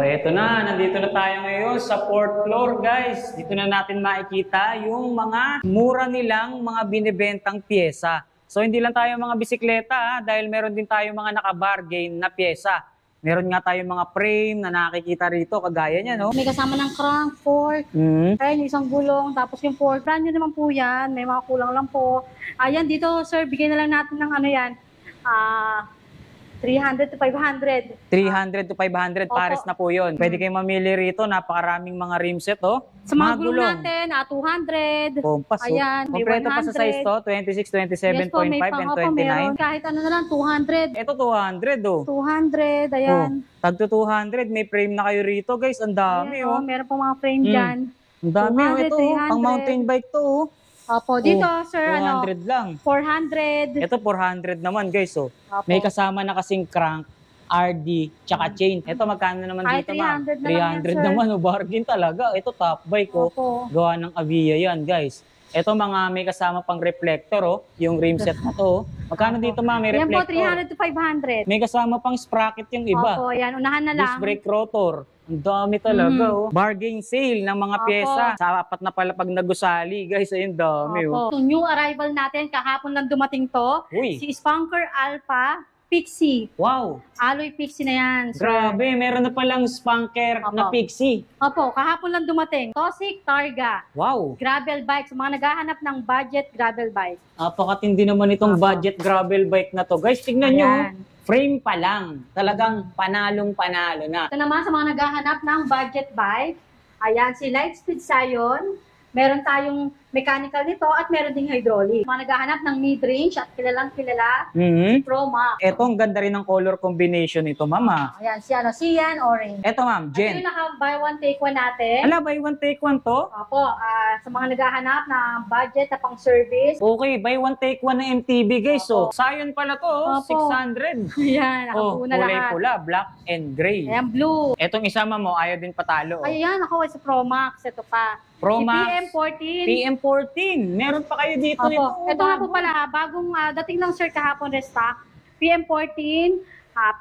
Eto na, nandito na tayo ngayon sa 4th floor, guys. Dito na natin makikita yung mga mura nilang mga binibentang pyesa. So hindi lang tayo mga bisikleta dahil meron din tayo mga naka-bargain na pyesa. Meron nga tayong mga frame na nakikita rito, kagaya niya, no? May kasama ng crank, fork, ayun, isang gulong, tapos yung fork. Brand new naman po yan, may mga kulang lang po. Ayan, dito, sir, bigyan na lang natin ng ano yan, 300 to 500. 300 to 500, pares na po yun. Pwede kayong mamili rito, napakaraming mga rim set, oh. Sa mga gulong natin, 200. Kompas, oh. Ayan, may 100. Kompleto pa sa size to, 26, 27.5, and 29. Kahit ano na lang, 200. Ito 200, oh. 200, ayan. Oh, tagto 200, may frame na kayo rito, guys. Ang dami, ayan, oh. Meron pa mga frame dyan. Ang dami, 200, oh. Ito, 300. pang mountain bike to, oh. Opo, dito, sir, 200 lang. 400. Ito, 400 naman, guys, oh. Opo. May kasama na kasing crank, RD, tsaka chain. Ito, magkano naman dito, ma'am? 300 naman, oh. Bargain talaga. Ito, top bike, oh. Opo. Gawa ng Avia yan, guys. Ito, mga may kasama pang reflector, oh. Yung rim set na to, oh. Magkano dito, ma'am? May Yan po, reflector. 300 to 500. May kasama pang sprocket yung iba. Opo, yan. Unahan na lang. Disc brake rotor. Ang dami talaga, oh. Bargain sale ng mga pyesa. Sa apat na pala pag nagusali, guys, ayun, dami, oh. So, new arrival natin, kahapon lang dumating to. Uy. Si Spunker Alpha Pixie. Wow. Alloy Pixie na yan, sir. Grabe, meron na palang spunker na Pixie. Opo, kahapon lang dumating. Tosik Targa. Wow. Gravel bike. Sa mga naghahanap ng budget gravel bike. Napakatindi naman itong budget gravel bike na to. Guys, tignan nyo. Ayan. Frame pa lang. Talagang panalong-panalo na. Ito naman sa mga naghahanap ng budget bike. Ayan, si Lightspeed Scion. Meron tayong mechanical nito at meron ding hydraulic. Mga naghahanap ng mid-range at kilalang kilala, si Pro Max. Ito, ang ganda rin ng color combination nito, mama. Ayan, cyan, orange. Ito, ma'am, Ito Jen. yung naka-buy one, take one natin. Ala, buy one, take one to? Opo, sa mga naghahanap ng budget na pang-service. Okay, buy one, take one na MTB, guys. So, Scion pala to, oh, Opo. 600. Ayan, nakapuna kulay lahat. pula, black and gray. Ayan, blue. Etong isama mo, ayaw din patalo. Oh. Ayan, ako sa Pro Max. Ito pa. Pro Si Max. PM14. PM14. Meron pa kayo dito Opo. nito. Ito nga po pala, bagong dating lang sir kahapon restock. PM14,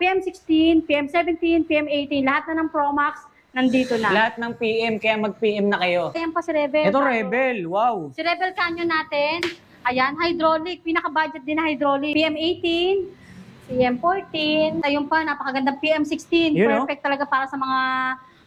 PM16, PM17, PM18, lahat na ng Pro Max nandito na. Lahat ng PM, kaya mag-PM na kayo. Ayan pa si Rebel. Ito, Rebel. Wow. Si Rebel Canyon natin. Ayan, hydraulic. Pinaka-budget din na hydraulic. PM18, PM14. Ayun pa, napakagandang PM16. You know? Perfect talaga para sa mga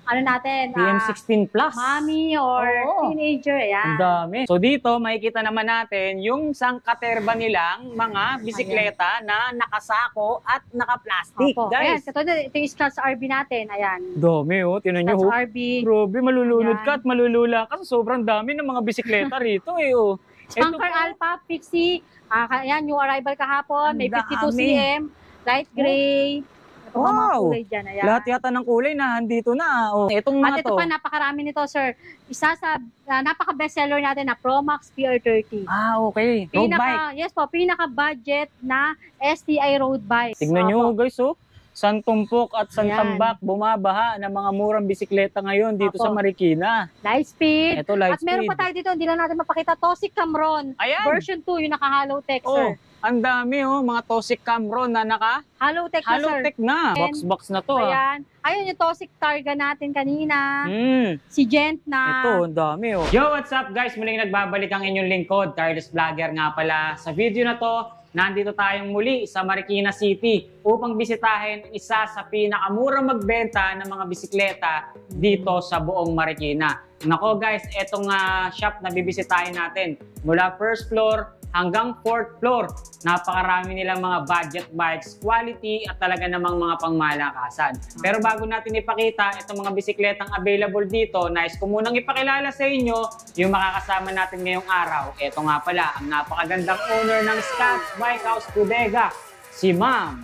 ano natin, PM16 plus. mommy or teenager, ayan. Ang dami. So dito, makikita naman natin yung sangkaterba nilang mga bisikleta na nakasako at naka-plastic, Opo. guys. Ayan, ito yung Scratch RB natin, ayan. Dami, oh. Tinan nyo, Scratch oh. RB. Grabe, malulunod Ayan. ka at malulula ka. Sobrang dami ng mga bisikleta rito, eh, oh. Spunker Alpha, Pixie, ayan, new arrival kahapon, may 52 cm, light gray. Ito pa mga kulay dyan, ayan. Lahat yata ng kulay na handito na. Oh. Itong mga At ito to. pa, napakarami nito, sir. Isa sa napaka-bestseller natin na Pro Max PR30. Okay. Road bike. Yes po, pinaka-budget na STI road bike. Tignan nyo, guys, oh. Santumpok at Ayan. Santambak bumabaha ng mga murang bisikleta ngayon dito sa Marikina. Lightspeed. Ito, Lightspeed. At meron pa tayo dito, hindi lang natin mapakita, Tosik Camron. Ayan. Version 2, yung naka-hollow tech, Oh, sir. ang dami, oh. Mga Tosik Camron na naka Hollow tech na, sir. hollow tech na. Box na to, ah. Ayan. Ayun yung Tosik Targa natin kanina. Mm. Si Gent na. Ito, ang dami, oh. Yo, what's up, guys? Muling nagbabalik ang inyong lingkod, Carlos Vlogger nga pala. Sa video na to, nandito tayong muli sa Marikina City upang bisitahin isa sa pinakamurang magbenta ng mga bisikleta dito sa buong Marikina. Nako guys, etong shop na bibisitahin natin mula first floor hanggang 4th floor. Napakarami nilang mga budget bikes, quality at talaga namang mga pangmalakasan. Pero bago natin ipakita itong mga bisikletang available dito, nais ko munang ipakilala sa inyo yung makakasama natin ngayong araw. Ito nga pala, ang napakagandang owner ng Scotch Bike House Bodega, si Ma'am.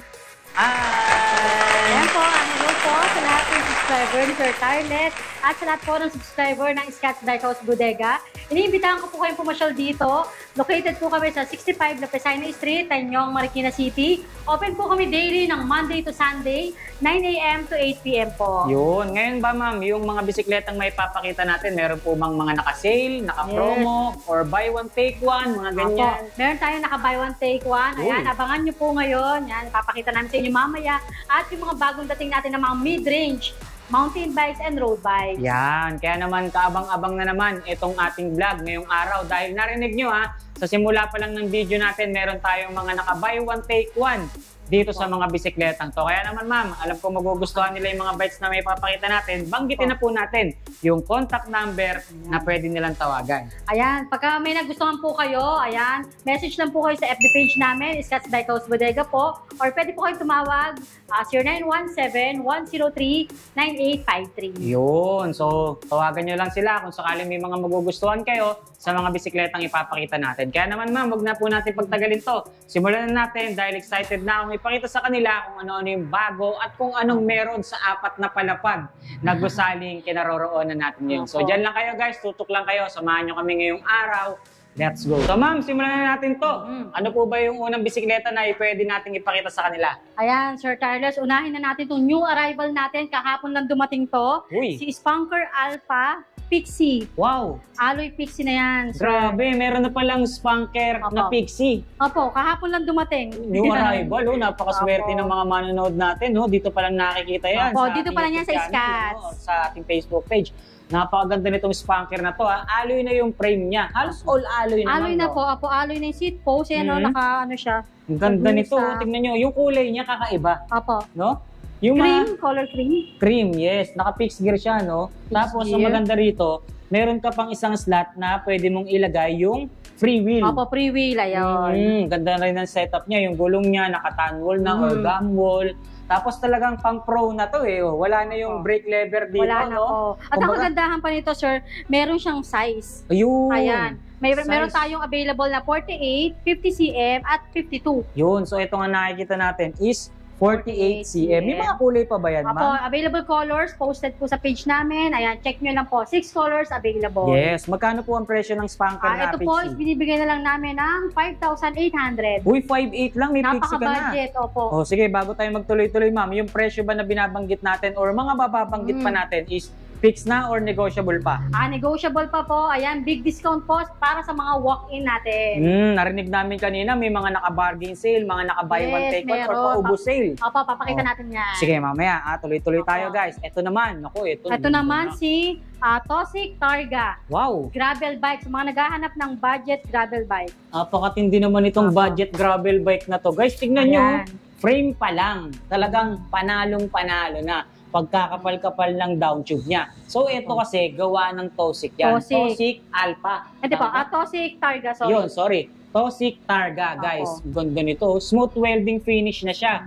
Ayan po, hello po sa lahat ng subscriber ni Sir Tarlet at sa lahat po ng subscriber ng Scotch Bike House Bodega. Iniimbitahan ko po kayong pumasyal dito. Located po kami sa 65 La Pesina Street, Tanyong, Marikina City. Open po kami daily ng Monday to Sunday, 9 a.m. to 8 p.m. po. Yun. Ngayon ba, ma'am, yung mga bisikletang may papakita natin, meron po bang mga naka-sale, naka-promo, or buy one, take one, mga ganyan? Opo. Meron tayong naka-buy one, take one. Ayan, abangan nyo po ngayon. Yan, papakita namin sa inyo mamaya. At yung mga bagong dating natin ng mga mid-range mountain bikes, and road bikes. Yan, kaya naman kaabang-abang na naman itong ating vlog ngayong araw dahil narinig nyo sa simula pa lang ng video natin meron tayong mga naka-buy one take one dito sa mga bisikletang to. Kaya naman ma'am, alam ko magugustuhan nila yung mga bikes na may papakita natin. Banggitin na po natin yung contact number na pwede nilang tawagan. Ayan, pagka may nagustuhan po kayo, ayan, message lang po kayo sa FB page namin, Scotts Bikehouse Bodega po, or pwede po kayo tumawag 0917-103-9853. Yun, so tawagan nyo lang sila kung sakaling may mga magugustuhan kayo sa mga bisikletang ipapakita natin. Kaya naman ma'am, wag na po natin pagtagalin to. Simulan na natin dahil excited na akong ipakita sa kanila kung ano-ano yung bago at kung anong meron sa apat na palapag na gusaling kinaroroonan natin yun. So dyan lang kayo guys, tutok lang kayo, samahan nyo kami ngayong araw. Let's go. So ma'am, simulan na natin to. Ano po ba yung unang bisikleta na pwede nating ipakita sa kanila? Ayan, Sir Carlos, unahin na natin itong new arrival natin. Kahapon lang dumating to. Uy. Si Spunker Alpha Pixie. Wow. Alloy Pixie na yan, sir. Grabe, meron na palang Spunker na Pixie. Opo, kahapon lang dumating. New arrival, napakaswerte ng mga manonood natin. Dito pa lang nakikita yan. Opo, sa dito ating pa lang yan sa YouTube channel, Scotts. sa ating Facebook page. Napakaganda nitong Spunker na to. Alloy na yung frame niya. Halos all alloy naman. Alloy na po, opo, alloy na yung seat post. Yan, naka ano siya. Ang ganda nito. Sa- Tingnan nyo, yung kulay niya kakaiba. Opo. No? Yung Cream, color cream. cream, yes. Naka-fixed gear siya, no? Tapos, ang gear. maganda rito, meron ka pang isang slot na pwede mong ilagay yung free wheel. Opo, free wheel, ayun. Ganda na rin ang setup niya. Yung gulong niya, naka-tan wall na or gum wall. Tapos talagang pang pro na to Wala na yung brake lever dito, Wala na no? po. At ang kagandahan pa nito, sir, meron siyang size. Ayun. Ayan. Meron Size. tayong available na 48, 50 cm, at 52. Yun. So, ito nga nakikita natin is 48 cm. May mga kulay pa ba yan, Opo, ma'am? available colors, posted po sa page namin. Ayan, check nyo lang po. 6 colors available. Yes. Magkano po ang presyo ng Spunker na Ito po is Pixie? binibigay na lang namin ng 5,800. Uy, 5.8 lang. May Pixie ka na. Napaka-budget, opo. Oh, sige, bago tayo magtuloy-tuloy, ma'am, yung presyo ba na binabanggit natin or mga bababanggit pa natin is fixed na or negotiable pa? Negotiable pa po. Ayan, big discount po para sa mga walk-in natin. Narinig namin kanina, may mga naka-bargain sale, mga naka-buy one Yes, take one or meron. paubos sale. Opo, papakita natin yan. Sige, mamaya, tuloy-tuloy tayo, guys. Ito naman, Ito naman si Tosic Targa. Wow, Gravel bike. Sa mga naghahanap ng budget gravel bike. napakatindi naman itong budget gravel bike na to. Guys, tignan nyo, Ayan. frame pa lang. Talagang panalong-panalo na. Pagkakapal-kapal ng down tube niya. So, ito kasi, gawa ng Tosic yan. Tosic. Tosic Alpha. Ito po, Tosic Targa. Sorry. Yun, sorry. Tosic Targa, guys. Ganda nito. Smooth welding finish na siya.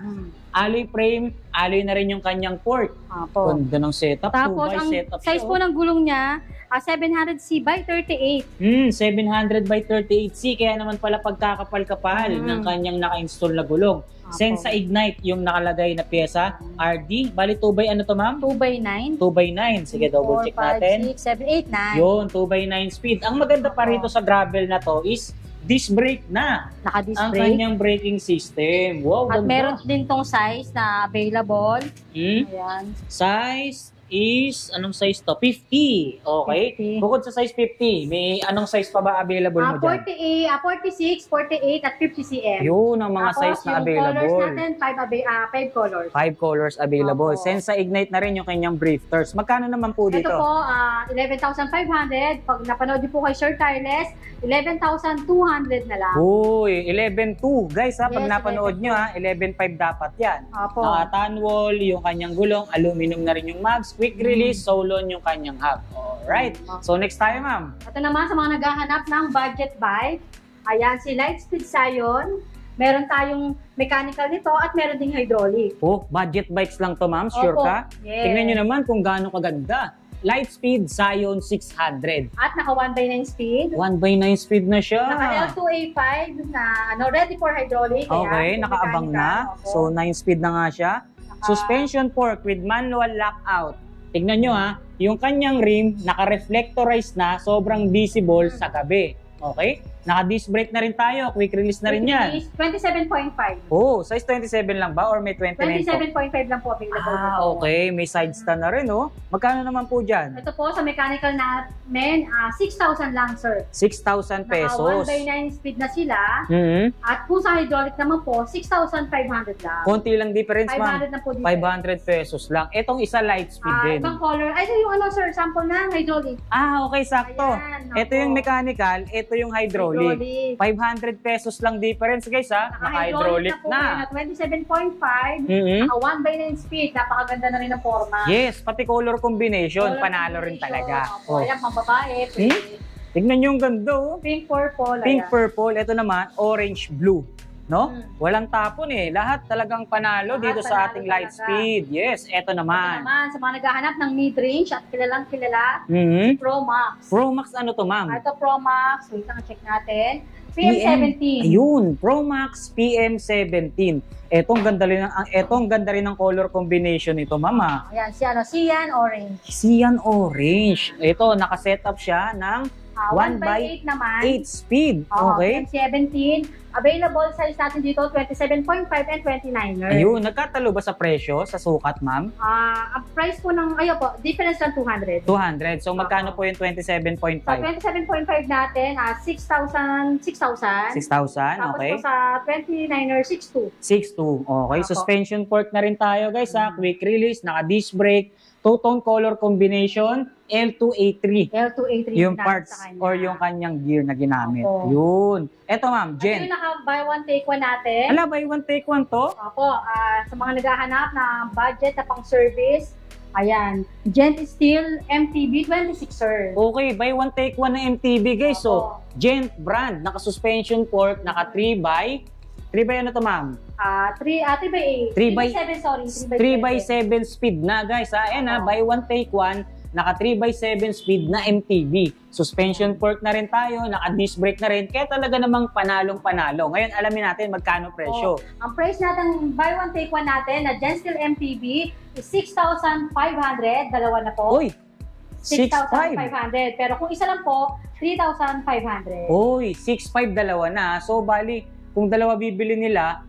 Alloy frame, alloy na rin yung kanyang port. Opo. Ganda ng setup. Tapos, 2x ang setup size po ng gulong niya, 700C by 38. 700 by 38C. Kaya naman pala pagkakapal-kapal ng kanyang naka-install na gulong. Sensa Ignite yung nakalagay na pyesa. RD. Bali 2 by ano to, ma'am? 2x9. 2 by 9. Sige, double check natin. 4, 5, 6, 7, 8, 9. Yun, 2 by 9 speed. Ang maganda pa rito sa gravel na to is disc brake na. Naka-disc Ang brake. kanyang braking system. Wow, At ganda. meron din tong size na available. Hmm? Ayan. Size is, anong size to? 50. Okay. 50. Bukod sa size 50, may anong size pa ba available mo dyan? 46, 48, at 50 cm. Yun ang mga Tapos, size na yung colors available. natin, 5 colors. 5 colors available. Opo. Sensa Ignite na rin yung kanyang brifters. Magkano naman po dito? Ito po, 11,500. Pag napanood niyo po kay Sir Carles, 11,200 na lang. Uy, 11.2. Guys, pag Yes, napanood nyo 11.5 dapat yan. Opo. Naka-tan wall, yung kanyang gulong, aluminum na rin yung mags, quick release, Solon yung kanyang hub. Alright. So next tayo, ma'am. Ito naman sa mga naghahanap ng budget bike. Ayan, si Lightspeed Scion. Meron tayong mechanical nito at meron ding hydraulic. Oh, budget bikes lang to, ma'am. Sure Opo. ka? Yes. Tingnan nyo naman kung gaano kaganda. Lightspeed Scion 600. At naka 1x9 speed. 1x9 speed na siya. Naka L2A5 na ready for hydraulic. Okay, Ayan, nakaabang na. mechanical. So, 9 speed na nga siya. Suspension fork with manual lockout. Tignan nyo yung kanyang rim, naka-reflectorize na, sobrang visible sa gabi. Okay? Naka-disc brake na rin tayo. Quick release na rin yan. 27.5. Oh, size 27 lang ba? Or may 29 po? 27.5 lang po available. Okay. May side stand na rin, oh. Magkano naman po dyan? Ito po sa mechanical namin, 6,000 lang, sir. 6,000 pesos. Naka 1/9 speed na sila. At kung sa hydraulic naman po, 6,500 lang. Konti lang difference, ma'am. 500 na po dito. 500 pesos lang. Etong isa light speed din. Ibang color. Ay, ito yung ano, sir, sample na hydraulic. Okay, sakto. Ayan, Ito opo. yung mechanical, ito yung hydraulic. 500 pesos lang difference, guys, ha? Naka-hydraulic na. 27.5. Naka 1/9 speed. Napakaganda na rin ang forma. Yes, pati color combination, Color panalo rin combination. talaga. Opo, ayan, pang babae. Pwede. Tignan nyo yung ganda, oh. Pink purple. Pink, ayan. purple. Ito naman, orange, blue. No? Walang tapon eh. Lahat talagang panalo Lahat dito sa panalo ating light talaga. speed. Yes, ito Ito naman. naman, sa mga naghahanap ng mid-range at kilalang kilala, Pro Max. Pro Max ano to, ma'am? Ito Pro Max. Wait lang, check natin. PM17. Ayun, Pro Max PM17. Etong ganda rin ng color combination nito, mama. Ayan, Cyan Orange. Cyan Orange. Ito, naka-setup siya ng 1/8 naman. 8 speed. Okay? PM17. Available size natin dito, 27.5 and 29er. Ayun, nagkatalo ba sa presyo, sa sukat, ma'am? Ang price po ng, ayun po, difference lang 200. 200. So, magkano po yung 27.5? Sa 27.5 natin, 6,000. 6,000, Tapos okay. po sa 29er, 6,200. 6.2. Okay, Opo. suspension fork na rin tayo, guys, ha? Quick release, naka-disc brake, two-tone color combination, L2A3. L2A3 Yung natin parts sa kanya. or yung kanyang gear na ginamit. Opo. Yun. Eto, ma'am, Ito yung Jen. naka-buy one, take one natin. Ala, buy one, take one to? Opo, sa mga naghahanap ng budget na pang-service, ayan, Gent Steel MTB 26er. Okay, buy one, take one na MTB, guys. So, Opo. Gent brand, naka-suspension fork, naka 3x. 3x ano to, ma'am? 3x8. 3x7, 3x7, sorry. 3x7 speed na, guys. Ayan, ha, buy one, take one. Naka 3x7 speed na MTB. Suspension fork na rin tayo, naka disc brake na rin. Kaya talaga namang panalong-panalo. Ngayon, alamin natin magkano presyo. Ang price natin, buy one, take one natin, na Gent Steel MTB is 6,500. Dalawa na po. Uy, 6.5. 6,500. Pero kung isa lang po, 3,500. Uy, 6.5 dalawa na. So, bali, kung dalawa bibili nila,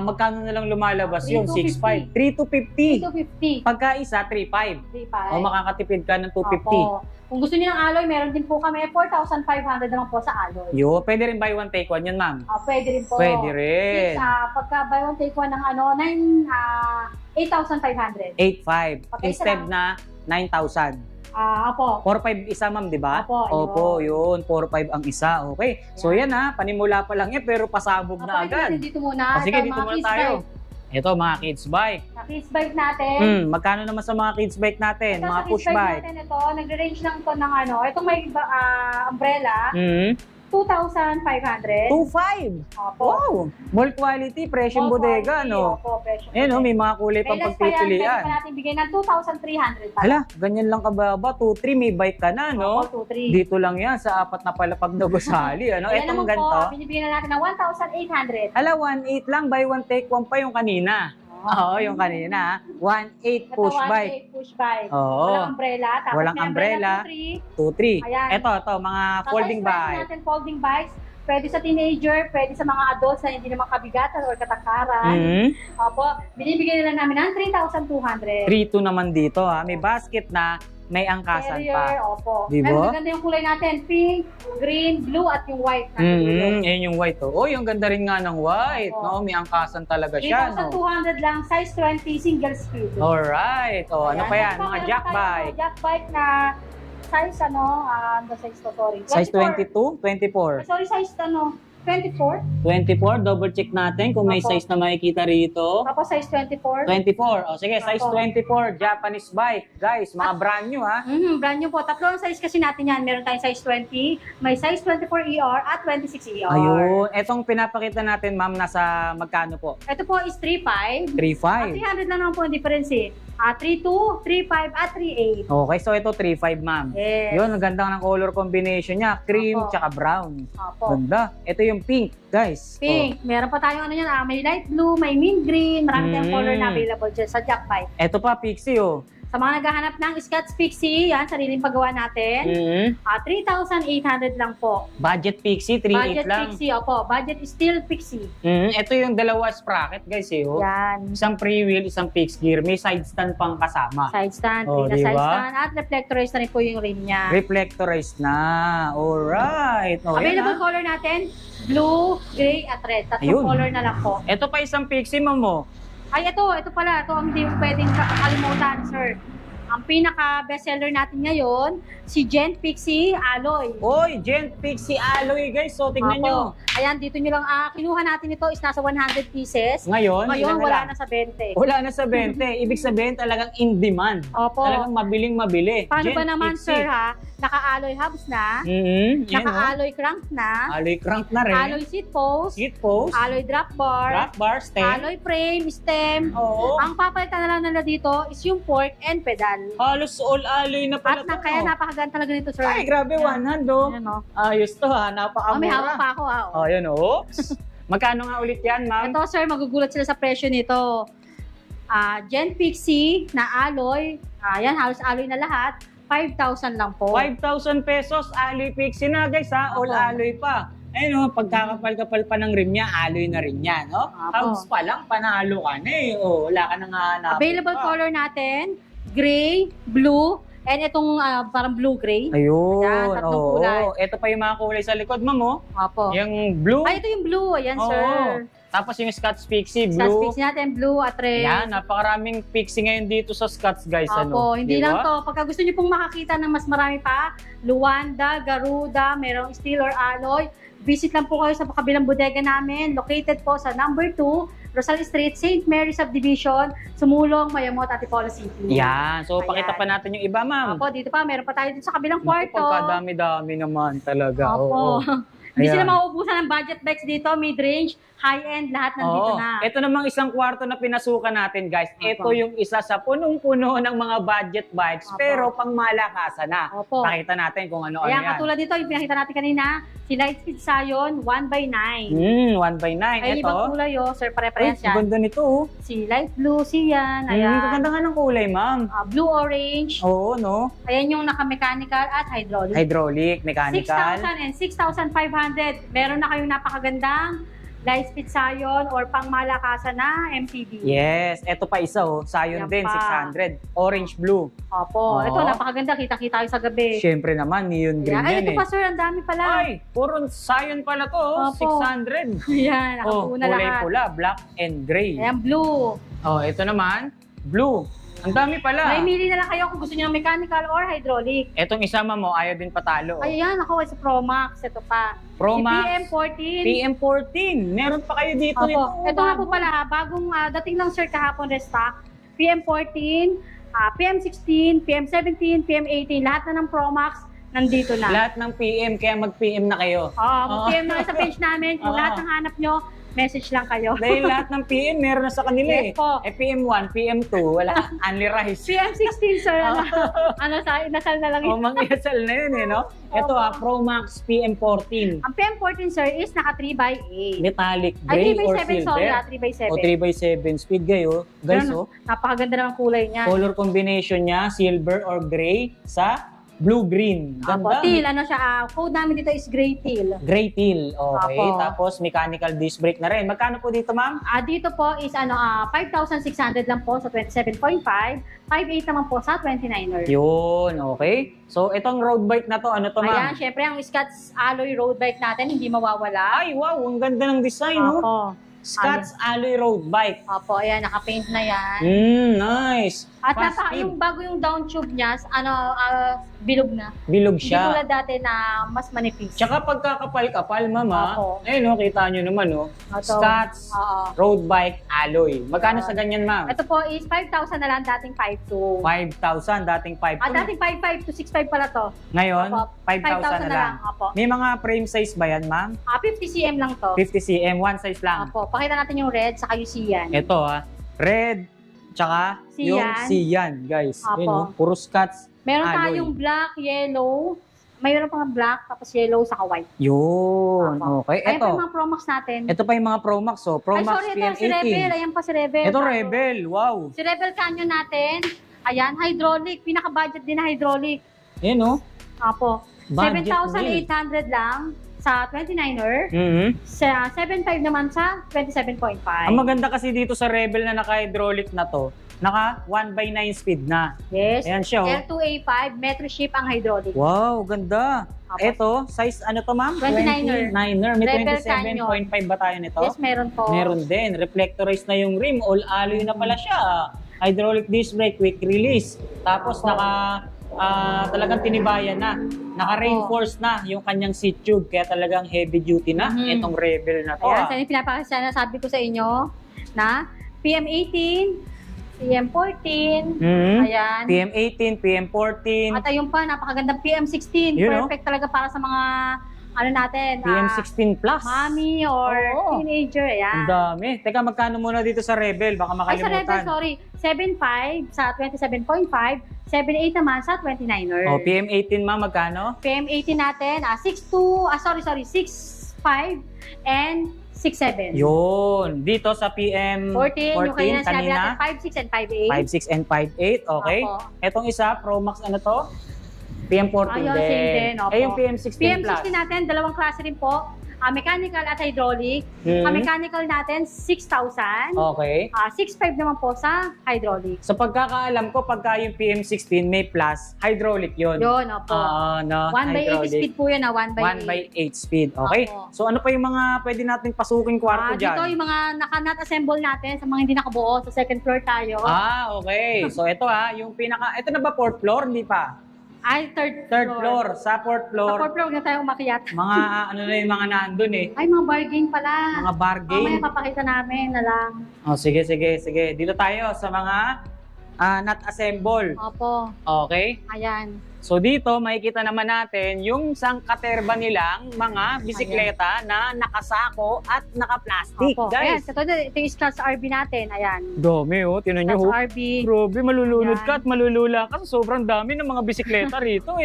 magkano na lang lumalabas yun? 6.5. 3,250. 3,250. Pagka isa, 3.5. 3,500. O makakatipid ka ng 250. Opo. Kung gusto niyo ng alloy, meron din po kami 4,500 naman po sa alloy. Yo, pwede rin buy one, take one yun, ma'am. Pwede rin po. Pwede rin. Pagka buy one, take one ng 8,500. 8.5. Pagka isa Instead lang. na 9,000. Opo. 4.5 isa, ma'am, di ba? Opo, yun. 4.5 ang isa. Okay. So, yan ha. Panimula pa lang yan, pero pasabog na Pwede agad. natin dito muna. Sige, Ito, dito mga muna kids tayo. bike. Ito, mga kids bike. Sa kids bike natin. Magkano naman sa mga kids bike natin? Ito, Mga sa push kids bike. natin ito, nagre-range lang ito ng itong may umbrella, 2,500. 2.5. Opo. Wow. Mall quality, presyong Mall bodega, quality, no? Opo, presyo. Ayan, may mga kulay pang May less pa yan, pwede pagpipilian. pa natin bigay ng 2,300 pa. Hala, ganyan lang kababa. 2.3, may bike ka na, no? Opo, 2,300. Dito lang yan, sa apat na palapag na gusali. Ano? Ayan Etong naman ganito. po, binibigyan na natin ng 1,800. Hala, 1.8 lang, buy one, take one pa yung kanina. Oo, yung kanina. 1.8 push Ito, bike. 1,800 push bike. Oo. Walang umbrella. Tapos Walang may umbrella. 2.3. 2,300. Ayan. Ito, mga folding Sa size bike. natin, folding bikes. Pwede sa teenager, pwede sa mga adults na hindi naman kabigatan or katakaran. Opo, binibigyan nila namin ng 3,200. 3.2 naman dito, ha. May basket na, may angkasan Carrier, pa. opo. Di ba? Ay, maganda yung kulay natin. Pink, green, blue, at yung white. na dulo. Ayun yung white, oh. Oh, yung ganda rin nga ng white, Opo. no? May angkasan talaga siya, no? 3,200 lang, size 20, single speed. Alright. Oh, ano Ayan. pa yan? Tapos Mga meron jack pa tayo, bike. Jack bike na size ano size to, sorry. Size 24. 22, 24. Sorry, size 24. 24, double check natin kung may Opo. size na makikita rito. Tapos size 24. 24. O sige, size Opo. 24, Japanese bike. Guys, mga brand new, ha? Brand new po. Tatlo ang size kasi natin yan. Meron tayong size 20, may size 24 ER at 26 ER. Ayun. Etong pinapakita natin, ma'am, nasa magkano po? Ito po is 3.5. 3.5. 300 lang naman po ang difference eh. 3.2, 3.5 at 3.8. Okay, so ito 3.5, ma'am. Yes. Yun, ang ganda ng color combination niya. Cream, Opo. tsaka brown. Opo. Ganda. Ito yung pink, guys. Pink. Meron pa tayong ano yan. May light blue, may mint green. Marami tayong color na available dyan sa Jack Bike. Ito pa, Pixie, oh. Sa mga naghahanap ng Scotch Pixie, yan, sariling paggawa natin. 3,800 lang po. Budget Pixie, 3.8 Budget lang. Pixie, opo. Budget Steel Pixie. Ito yung dalawa sprocket, guys, eh. Oh. Yan. Isang pre-wheel, isang fixed gear. May side stand pang kasama. Side stand, Oh, side diba? stand, at reflectorized na rin po yung rim niya. Reflectorized na. Alright. Oh, Available yan, color natin, blue, gray, at red. Tatlong Ayun. color na lang po. Ito pa isang Pixie, mo. Ay, ito pala. Ito ang hindi mo pwedeng kakalimutan, sir. Ang pinaka bestseller natin ngayon, si Gent Pixie Alloy. Oy, Gent Pixie Alloy, guys. So, tignan nyo. Ayan, dito nyo lang, kinuha natin ito is nasa 100 pieces. Ngayon ilan wala lang? na sa 20. Wala na sa 20. Ibig sabihin talagang in demand. Opo. Talagang mabiling-mabili. Paano Gent ba naman, Pixie. sir, ha? Naka-alloy hubs na, Yan, naka-alloy crank na, Alloy crank na rin. alloy seat post, Seat post. alloy drop bar, Drop bar, stem. alloy frame, stem. Oo. Ang papalitan na lang nila dito is yung fork and pedal. Halos all alloy na pala At to. kaya napakaganda talaga nito, sir. Ay, grabe, one hand, oh. Ayan, oh. Ayos to, ha. Oh, Napakamura. may hawak pa ako, ha. Oh, yun, oh. Magkano nga ulit yan, ma'am? Ito, sir, magugulat sila sa presyo nito. Gen Pixie na alloy, yan, halos alloy na lahat, 5,000 lang po. 5,000 pesos, alloy Pixie na, guys, ha. All Opo. alloy pa. Ayun, oh, pagkakapal-kapal pa ng rim niya, alloy na rin yan, no? Opo. Hubs pa lang, panalo ka na, eh. Oh, wala ka nang hanapin Available pa. color natin, gray, blue, and itong parang blue-gray. Ayun, Ayan, tatlong oo. kulay. Ito pa yung mga kulay sa likod, ma'am, oh. Opo. Yung blue. Ay, ito yung blue. Ayan, Oo. sir. Tapos yung Scotch Pixie, Sa blue. Pixie natin, blue at red. Yan, napakaraming Pixie ngayon dito sa Scotch, guys. Opo, hindi Di lang ba? to. Pagka gusto niyo pong makakita ng mas marami pa, Luanda, Garuda, merong steel or alloy, visit lang po kayo sa kabilang bodega namin, located po sa number 2, Rosal Street, St. Mary Subdivision, Sumulong, Mayamot, Antipolo City. Yan. So, Ayan. pakita pa natin yung iba, ma'am. Opo, dito pa, meron pa tayo dito sa kabilang Naku, kwarto. pagkadami-dami naman talaga. Opo. Oo. Hindi Ayan. sila mauubusan ng budget bikes dito, mid-range, high-end, lahat nandito Oo. na. Ito namang isang kwarto na pinasukan natin, guys. Ito Opo. yung isa sa punong-puno ng mga budget bikes, Opo. pero pang malakasan na. Opo. Pakita natin kung ano-ano Ayan, yan. katulad dito, yung pinakita natin kanina, si Lightspeed Scion 1x9. 1x9. Ayun, Ito. ibang kulay, oh. Sir, Ay, pare-parehas yan. ganda nito, oh. Si light blue, si yan. Ayan. Ganda nga ng kulay, ma'am. Blue orange. Oo, no? Ayan yung naka-mechanical at hydraulic. Hydraulic, mechanical. 6,000 and 6,500. Meron na kayong napakagandang Lightspeed Scion or pang malakasan na MTB. Yes, eto pa isa, oh. Sayon Yan din, pa. 600. Orange blue. Opo. Oo. Ito, napakaganda. Kita-kita yung sa gabi. Siyempre naman, neon green Ayan. Ay, yan, ito eh. pa, sir. Ang dami pala. Ay, puro Sayon pala to, oh. Opo. 600. Ayan, Oh, nakapuno kulay lahat. pula, black and gray. Ayan, blue. Oh, ito naman, blue. Ang dami pala. May mili na lang kayo kung gusto niyo ng mechanical or hydraulic. Etong isama mo, ayaw din patalo. Oh. Ayan, ako sa Pro Max. Ito pa. Pro Si Max. PM14. PM14. Meron pa kayo dito nito. Opo. Ito nga po pala, bagong dating lang sir kahapon restock. PM14, PM16, PM17, PM18, lahat na ng Pro Max nandito na. Lahat ng PM, kaya mag-PM na kayo. Oo, mag-PM na kayo sa page namin. Kung Oo. lahat ng hanap nyo, message lang kayo. Dahil lahat ng PM, meron na sa kanila Yes eh. po. PM1, PM2, wala. Only rice. PM16 sir, ano sa inasal na lang O, yun. mang-iasal na yun eh, no? Ito Pro Max PM14. Ang PM14 sir is naka 3x8. Metallic, Ay, gray or 3x7, sorry silver. 3x7. O 3x7 speed kayo. Guys, Pero, oh. napakaganda naman kulay niya. Color combination niya, silver or gray sa blue-green. Opo, Ganda. teal, ano siya, code namin dito is gray teal. Gray teal. Okay. Opo. Tapos mechanical disc brake na rin. Magkano po dito, ma'am? Dito po is 5,600 lang po sa 27.5, 5,800 naman po sa 29er. Yun, okay. So, itong road bike na to, ano to, Ayan, ma'am? syempre ang Scotch Alloy road bike natin, hindi mawawala. Ay, wow, ang ganda ng design, no? Opo. Scotch Alloy Road Bike. Opo, ayan, naka-paint na yan. Nice. At Fast speed. yung bago yung down tube niya, bilog na. Bilog Hindi siya. tulad dati na mas manipis. Tsaka pagkakapal-kapal, mama. Opo. Ayun, no, kita nyo naman, no? Ito. Scotch Oo. Road Bike Alloy. Magkano Oo. sa ganyan, ma'am? Ito po is 5,000 na lang, dating 5,200. 5,000, dating 5,000. Dating 5,500 to 6,500 pala to. Ngayon, Opo. 5,000 na lang. Opo. May mga frame size ba yan, ma'am? 50 cm lang to. 50 cm, one size lang. Opo, pakita natin yung red sa yung cyan. Ito, red, tsaka yung Cyan. cyan, guys. Opo. Yun, no? Puro Scotch. Meron alloy. tayong black, yellow, mayroon pang black, tapos yellow, saka white. Yun, Opo. okay. Ayan Ito, pa yung mga Pro Max natin. ito pa yung mga Pro Max, oh. Pro Ay, Max sorry, ito si PM18. Rebel. Ayan pa si Rebel. Ito Rebel, wow. Si Rebel Canyon natin, Ayan, hydraulic. Pinaka-budget din na hydraulic. Yan o. Apo. Budget 7,800 lang sa 29er. Sa 7,500 naman sa 27.5. Ang maganda kasi dito sa Rebel na naka-hydraulic na to, naka 1/9 speed na. Yes. Ayan siya, oh. L2A5, Metro Ship ang hydraulic. Wow, ganda. Apo. Ito, size ano to ma'am? 29er. 29er. May Rebel 27.5 ba tayo nito? Yes, meron po. Meron din. Reflectorized na yung rim. All alloy na pala siya. Hydraulic disc brake, quick release. Tapos talagang tinibayan na. Naka-reinforce na yung kanyang seat tube. Kaya talagang heavy duty na itong Rebel na to. Ayan, sa pinapakasya na sabi ko sa inyo na PM18, PM14, ayan. PM18, PM14. At ayun pa, napakagandang PM16. You know? Perfect talaga para sa mga, ano natin, PM16 plus. mommy or teenager, Ang ayan. dami. Teka, magkano muna dito sa Rebel? Baka Ay, sa Rebel, makalimutan. sorry, 7.5 sa 27.5, 7.8 naman sa 29er. Oh, PM18 ma, magkano? PM18 natin, 6.5 and 6.7. Yun. Dito sa 14, yung kanina sinabi natin, 5.6 and 5.8. 5.6 and 5.8. Okay. Opo. Etong isa, Pro Max ano to? PM14 Ayun, din. same din, opo. Yung PM16 plus. PM16 natin, dalawang klase rin po. Mechanical at hydraulic. Ang mechanical natin, 6,000. Okay. 6,500 naman po sa hydraulic. So pagkakaalam ko, pagka yung PM16 may plus, hydraulic yun. Yun, opo. No, 1/8 speed po yan, 1/8. 1/8 speed. Okay. Opo. So ano pa yung mga pwede nating pasukin kwarto dyan? Dito yung mga naka-nut assemble natin sa mga hindi nakabuo. Sa second floor tayo. Okay. So ito yung ito na ba fourth floor? Hindi pa. Ay, third Floor. Sa fourth Sa floor, fourth floor, huwag na tayo umakyat. mga ano na yung mga nandun eh. Ay, mga bargain pala. Mga bargain. Mamaya papakita namin na lang. Oh, sige. Dito tayo sa mga nut assemble. Opo. Okay? Ayan. So dito, makikita naman natin yung sangkaterba nilang mga bisikleta na nakasako at naka-plastic, Opo. Ayan, guys. ito yung Scratch RB natin. Ayan. Dami tinan nyo. Scratch RB. Grabe, malulunod Ayan. ka at malulula ka. Sobrang dami ng mga bisikleta rito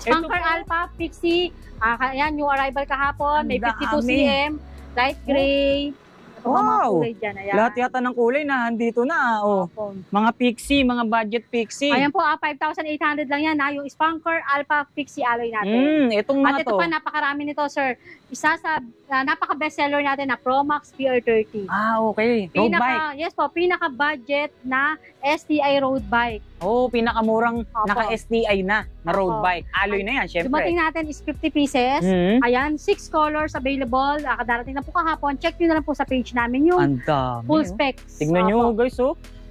Spunker Alpha, Pixie. Ayan, new arrival kahapon. May Ang 52 dami. cm. Light gray. Ito pa mga Wow. kulay dyan. Ayan. Lahat yata ng kulay na andito na. Opo. Mga Pixie, mga budget Pixie. Ayan po, 5,800 lang yan. Yung Spunker Alpha Pixie alloy natin. Itong At mga ito to. pa, napakarami nito, sir. Isa sa napaka-bestseller natin na Pro Max PR30. Okay. Road bike. Yes po, pinaka-budget na STI road bike. Pinakamurang Opo. naka-STI na road Opo. bike. Alloy na yan, syempre. Dumating natin is 50 pieces. Ayan, 6 colors available. Darating na po kahapon. Check nyo na lang po sa page namin yung Ang dami. full specs. Tignan nyo Opo. guys,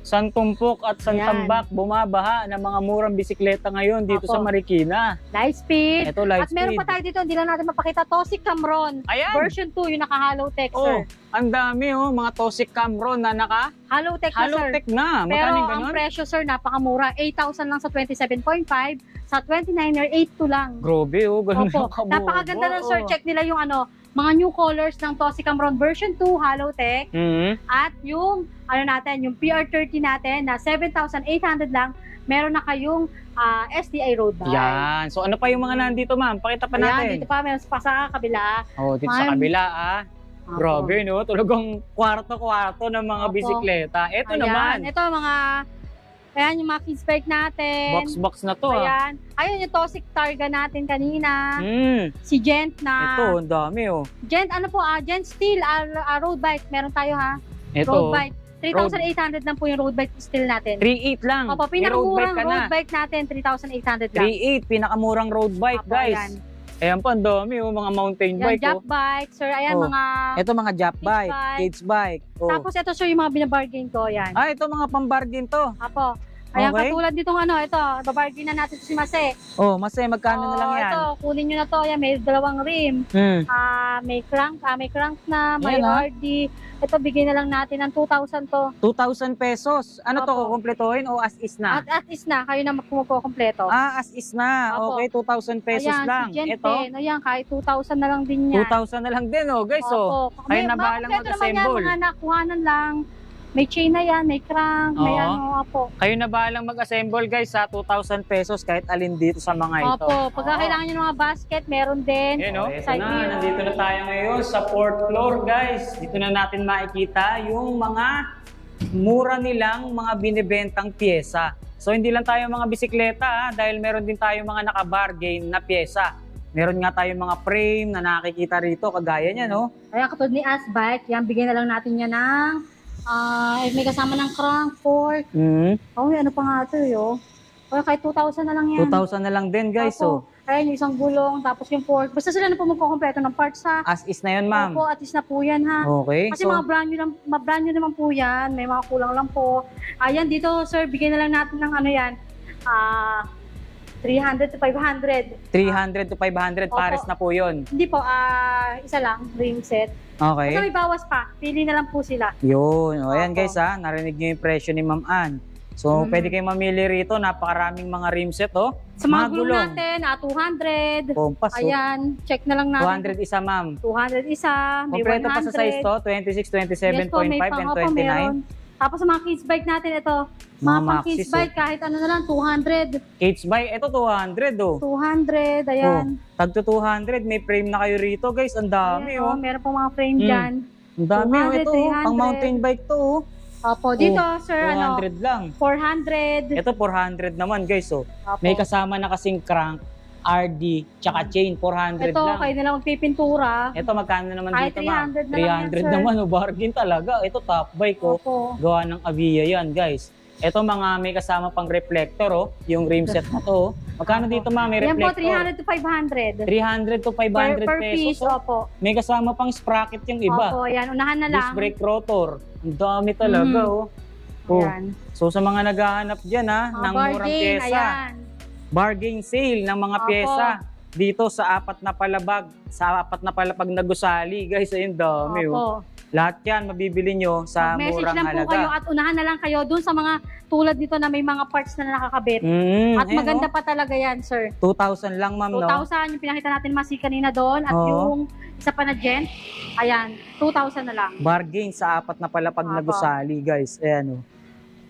San Tumpok at San Ayan. Tambak bumabaha ng mga murang bisikleta ngayon dito Opo. sa Marikina. Light speed. Ito, light At meron speed. pa tayo dito, hindi lang natin mapakita. Tosi Camron. Ayan. Version 2, yung naka-hollow tech, Oh, sir. ang dami mga Tosik Camron na naka Hollow tech na, sir. hollow tech na. Pero Magkano yung ang ganun? presyo, sir, napakamura. 8,000 lang sa 27.5. Sa 29er, 8,200 lang. Grabe ganun Opo. yung kabuo. Napakaganda nun, sir. Check nila yung mga new colors ng Tosi Camron version 2 hollow tech. At yung natin, yung PR30 natin na 7,800 lang, meron na kayong STI road bike. Yan. So ano pa yung mga nandito, ma'am? Pakita pa Ayan, natin. dito pa, meron pa sa kabila. Dito sa Ma'am. kabila, Opo. Grabe, Talagang kwarto-kwarto ng mga Opo. bisikleta. Ito Ayan, naman. ito ayan yung mga kids bike natin. Box-box na to, Ayan. Ayun yung Tosi Targa natin kanina. Si Gent na. Ito, ang dami, Gent, Gent Steel, road bike. Meron tayo, ha? Ito, Road bike. 3,800 lang po yung road bike steel natin. 3.8 lang. Opo, May road bike pinakamurang ka na. road bike natin, 3,800 lang. 3.8, pinakamurang road bike, Opo, guys. ayan. Ayan pa, ang dami, mga mountain Yan, bike. jack bike, sir. Ayan, Oh. mga... Ito mga jap Kids bike, bike. kids bike. Tapos ito, sir, yung mga binabargain ko. Yan. Ito mga pambargain to. Apo. Ayan, Okay. katulad ditong ito, babargain na natin si Mase. Mase, magkano na lang yan? Ito, kunin nyo na to. Yan, may dalawang rim. May crank na, may Ayan, RD. Ito, bigyan na lang natin ng 2,000 to. 2,000 pesos. Ano to, Opo. kukumpletuhin o as is na? At is na, kayo na magkukumpleto. As is na. Opo. Okay, 2,000 pesos Ayan, lang. si Gent Ito, din. Ayan, kahit 2,000 na lang din yan. 2,000 na lang din, guys. Opo. Kayo na bahalang kompleto naman yan, mag-assemble. mga nakuhanan lang. May chain na yan, may crank, may Oo. apo. Kayo na bahalang mag-assemble, guys, sa 2,000 pesos kahit alin dito sa mga ito. Opo, pagka kailangan nyo ng mga basket, meron din. Ito Side na, mirror. nandito na tayo ngayon sa fourth floor, guys. Dito na natin makikita yung mga mura nilang mga binibentang pyesa. So hindi lang tayo mga bisikleta dahil meron din tayo mga naka-bargain na pyesa. Meron nga tayong mga frame na nakikita rito, kagaya niya, no? Kaya katulad ni Asbike, yan, bigyan na lang natin yan ng, may kasama ng crank, fork. Ano pa nga ito, yo? Kaya kahit 2,000 na lang yan. 2,000 na lang din, guys. So, ayun, isang gulong, tapos yung fork. Basta sila na po magkukompleto ng parts, ha? as is na yun, ma'am. Opo, at least na po yan, ha? Okay. Kasi mga brand new naman po yan. May mga kulang lang po. Ayan, dito, sir, bigyan na lang natin ng ano yan. 300 to 500. 300 to 500, pares na po yun. Hindi po, isa lang, ring set. Okay. Kasi may bawas pa. Pili na lang po sila. Yun. O, ayan guys ha, narinig nyo yung presyo ni Ma'am Ann. So, pwede kayong mamili rito. Napakaraming mga rim set, oh. Sa mga gulong natin, 200. Kompas, oh. Ayan, check na lang natin. 200 isa, ma'am. 200 isa, may 100. Kompleto pa sa size to, 26, 27.5, and 29. Tapos sa mga kids bike natin, ito. Mga pang kids bike, kahit ano na lang, 200. Kids bike, ito 200, oh. 200, ayan. Tagto 200, may frame na kayo rito, guys. Ang dami, ayan, oh. Meron pong mga frame dyan. Ang dami, 200, oh. Ito, 300. pang mountain bike to, oh. Opo, dito, sir, 200 lang. 400. Ito, 400 naman, guys, oh. Opo. May kasama na kasing crank, RD, tsaka chain, 400 ito, lang. kayo nilang magpipintura. Ito, magkano naman Ay, dito, ma'am? 300 na lang yan, 300 sir. naman, oh, bargain talaga. Ito, top bike, oh. Opo. Gawa ng Avia yan, guys. Ito, mga may kasama pang reflector, oh. Yung rim set na to, oh. Magkano dito, ma'am? May Yan po, reflector. 300 to 500. 300 to 500 per pesos. piece, Oh. opo. May kasama pang sprocket yung iba. Opo, yan, unahan na lang. Disc brake rotor. Ang dami talaga, oh. Oh. Ayan. So, sa mga naghahanap dyan, ha, ng murang bargain, pyesa. ayan. Bargain sale ng mga Opo. pyesa. Dito sa apat na palapag na gusali, guys. Ayun, dami, oh. Opo. Lahat yan, mabibili nyo sa Message murang lang po kayo halaga. at unahan na lang kayo dun sa mga tulad nito na may mga parts na nakakabit. At Ayan, maganda oh. pa talaga yan, sir. 2,000 lang, ma'am, no? 2,000 yung pinakita natin masi kanina doon at Oo. yung isa pa na gent. Ayan, 2,000 na lang. Bargain sa apat na palapag na Opo. gusali, guys. Ayan, oh.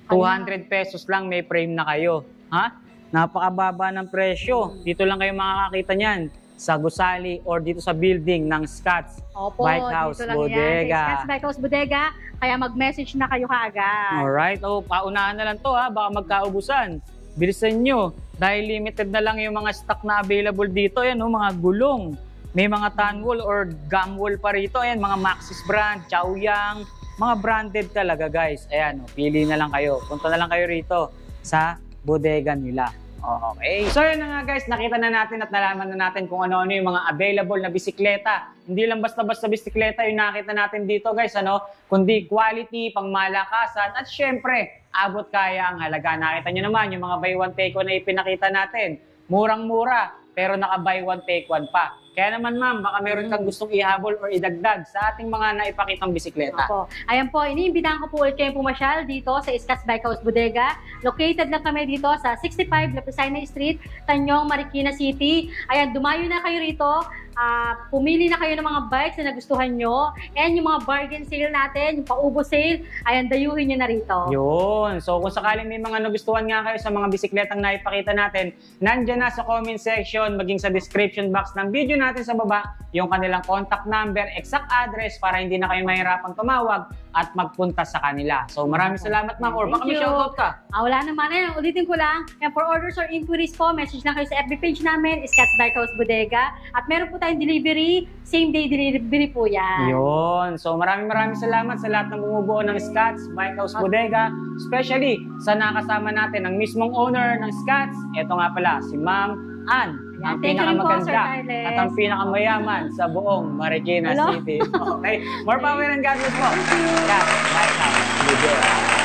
200 pesos lang, may frame na kayo. Ha? Napakababa ng presyo. Dito lang kayo makakakita niyan sa gusali or dito sa building ng Scotts Opo, Bike House dito lang Bodega. yan. Sa Scotts Bike House Bodega. Kaya mag-message na kayo kaagad. Alright. Oh, paunahan na lang to, ha. Baka magkaubusan. Bilisan nyo. Dahil limited na lang yung mga stock na available dito. Ayan, oh, mga gulong. May mga tan wool or gum wool pa rito. Ayan, mga Maxxis brand, Chaoyang. Mga branded talaga, guys. Ayan, oh, pili na lang kayo. Punta na lang kayo rito sa bodega nila. Okay. So yun na nga, guys, nakita na natin at nalaman na natin kung ano-ano yung mga available na bisikleta. Hindi lang basta-basta bisikleta yung nakita natin dito, guys, ano, kundi quality, pangmalakasan, at syempre, abot kaya ang halaga. Nakita nyo naman yung mga buy one take one na ipinakita natin. Murang-mura, pero naka buy one take one pa. Kaya naman, ma'am, baka meron kang gustong ihabol or idagdag sa ating mga naipakitang bisikleta. Opo. Ayan po, iniimbitahan ko po ulit kayong pumasyal dito sa Scotts Bike House Bodega. Located lang kami dito sa 65 Lapesina Street, Tanyong, Marikina City. Ayan, dumayo na kayo rito. Pumili na kayo ng mga bikes na nagustuhan nyo. And yung mga bargain sale natin, yung paubo sale, ayan, dayuhin nyo na rito. Yun. So kung sakaling may mga nagustuhan nga kayo sa mga bisikletang naipakita natin, nandyan na sa comment section, maging sa description box ng video natin sa baba, yung kanilang contact number, exact address para hindi na kayo mahirapang tumawag at magpunta sa kanila. So maraming salamat, ma'am. Or baka may shoutout ka. Wala naman. Ayan, ulitin ko lang. And for orders or inquiries po, message lang kayo sa FB page namin, Scotts Bike House Bodega. At meron po tayong delivery, same day delivery po yan. Yun. So maraming salamat sa lahat ng bumubuo ng Scotts Bike House Bodega, especially sa nakasama natin ang mismong owner ng Scotts. Ito nga pala, si Ma'am Ann. Ang Thank you rin po, Sir pinakamaganda Carles. at ang pinakamayaman sa buong Marikina Hello? City. Okay. More power and God bless po. Thank you. Scotts Bike House Bodega.